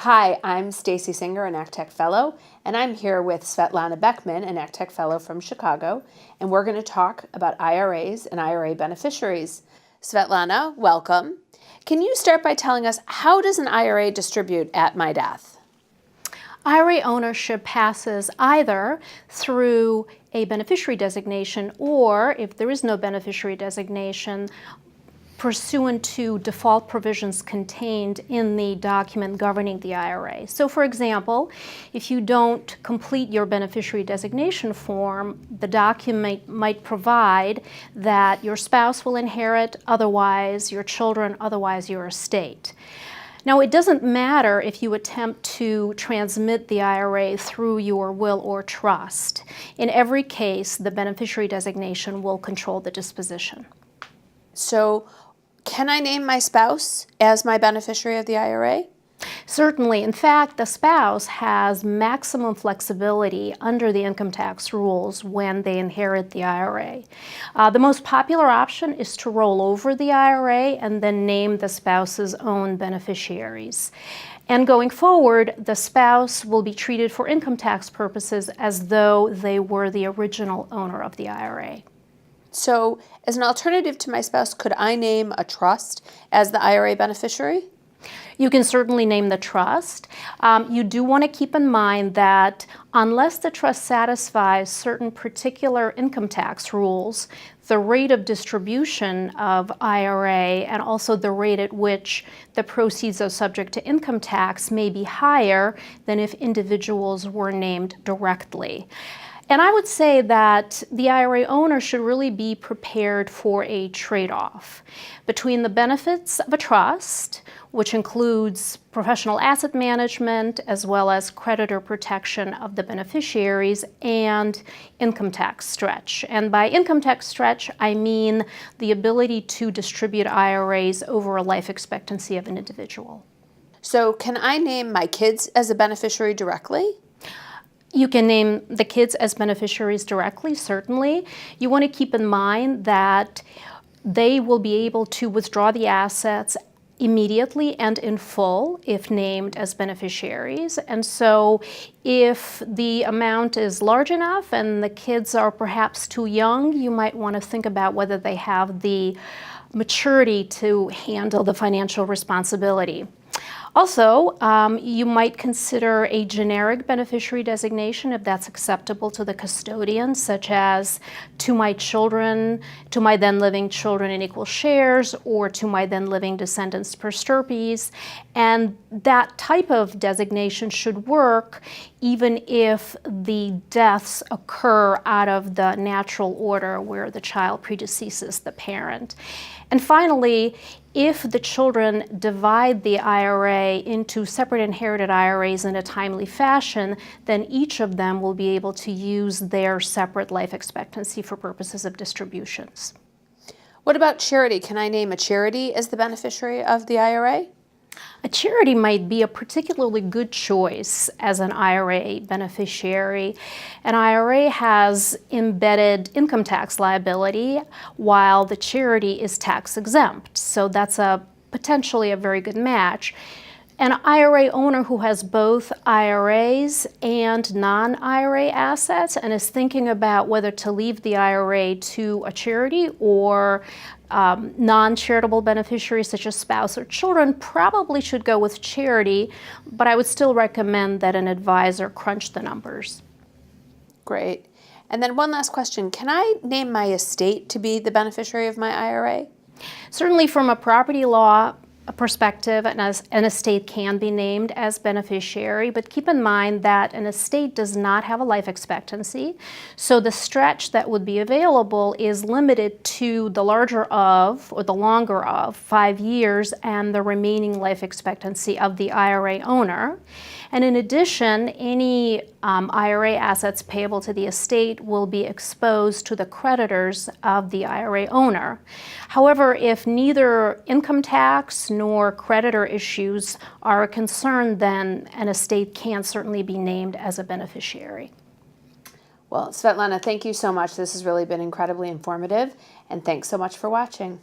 Hi, I'm Stacy Singer, an ACTEC Fellow, and I'm here with Svetlana Bekman, an ACTEC Fellow from Chicago, and we're going to talk about IRAs and IRA beneficiaries. Svetlana, welcome. Can you start by telling us, how does an IRA distribute at my death? IRA ownership passes either through a beneficiary designation or, if there is no beneficiary designation, pursuant to default provisions contained in the document governing the IRA. So, for example, if you don't complete your beneficiary designation form, the document might provide that your spouse will inherit, otherwise your children, otherwise your estate. Now, it doesn't matter if you attempt to transmit the IRA through your will or trust. In every case, the beneficiary designation will control the disposition. So, can I name my spouse as my beneficiary of the IRA? Certainly. In fact, the spouse has maximum flexibility under the income tax rules when they inherit the IRA. The most popular option is to roll over the IRA and then name the spouse's own beneficiaries. And going forward, the spouse will be treated for income tax purposes as though they were the original owner of the IRA. So, as an alternative to my spouse, could I name a trust as the IRA beneficiary? You can certainly name the trust. You do want to keep in mind that unless the trust satisfies certain particular income tax rules, the rate of distribution of IRA and also the rate at which the proceeds are subject to income tax may be higher than if individuals were named directly. And I would say that the IRA owner should really be prepared for a trade-off between the benefits of a trust, which includes professional asset management as well as creditor protection of the beneficiaries, and income tax stretch. And by income tax stretch, I mean the ability to distribute IRAs over a life expectancy of an individual. So, can I name my kids as a beneficiary directly? You can name the kids as beneficiaries directly, certainly. You want to keep in mind that they will be able to withdraw the assets immediately and in full if named as beneficiaries. And so if the amount is large enough and the kids are perhaps too young, you might want to think about whether they have the maturity to handle the financial responsibility. Also, you might consider a generic beneficiary designation if that's acceptable to the custodian, such as to my children, to my then living children in equal shares, or to my then living descendants per stirpes. And that type of designation should work even if the deaths occur out of the natural order where the child predeceases the parent. And finally, if the children divide the IRA into separate inherited IRAs in a timely fashion, then each of them will be able to use their separate life expectancy for purposes of distributions. What about charity? Can I name a charity as the beneficiary of the IRA? A charity might be a particularly good choice as an IRA beneficiary. An IRA has embedded income tax liability while the charity is tax exempt, so that's potentially a very good match. An IRA owner who has both IRAs and non-IRA assets and is thinking about whether to leave the IRA to a charity or non-charitable beneficiaries such as spouse or children probably should go with charity, but I would still recommend that an advisor crunch the numbers. Great. And then one last question. Can I name my estate to be the beneficiary of my IRA? Certainly from a property law perspective, an estate can be named as beneficiary, but keep in mind that an estate does not have a life expectancy, so the stretch that would be available is limited to the larger of or the longer of 5 years and the remaining life expectancy of the IRA owner. And in addition, any IRA assets payable to the estate will be exposed to the creditors of the IRA owner. However, if neither income tax nor creditor issues are a concern, then an estate can certainly be named as a beneficiary. Well, Svetlana, thank you so much. This has really been incredibly informative, and thanks so much for watching.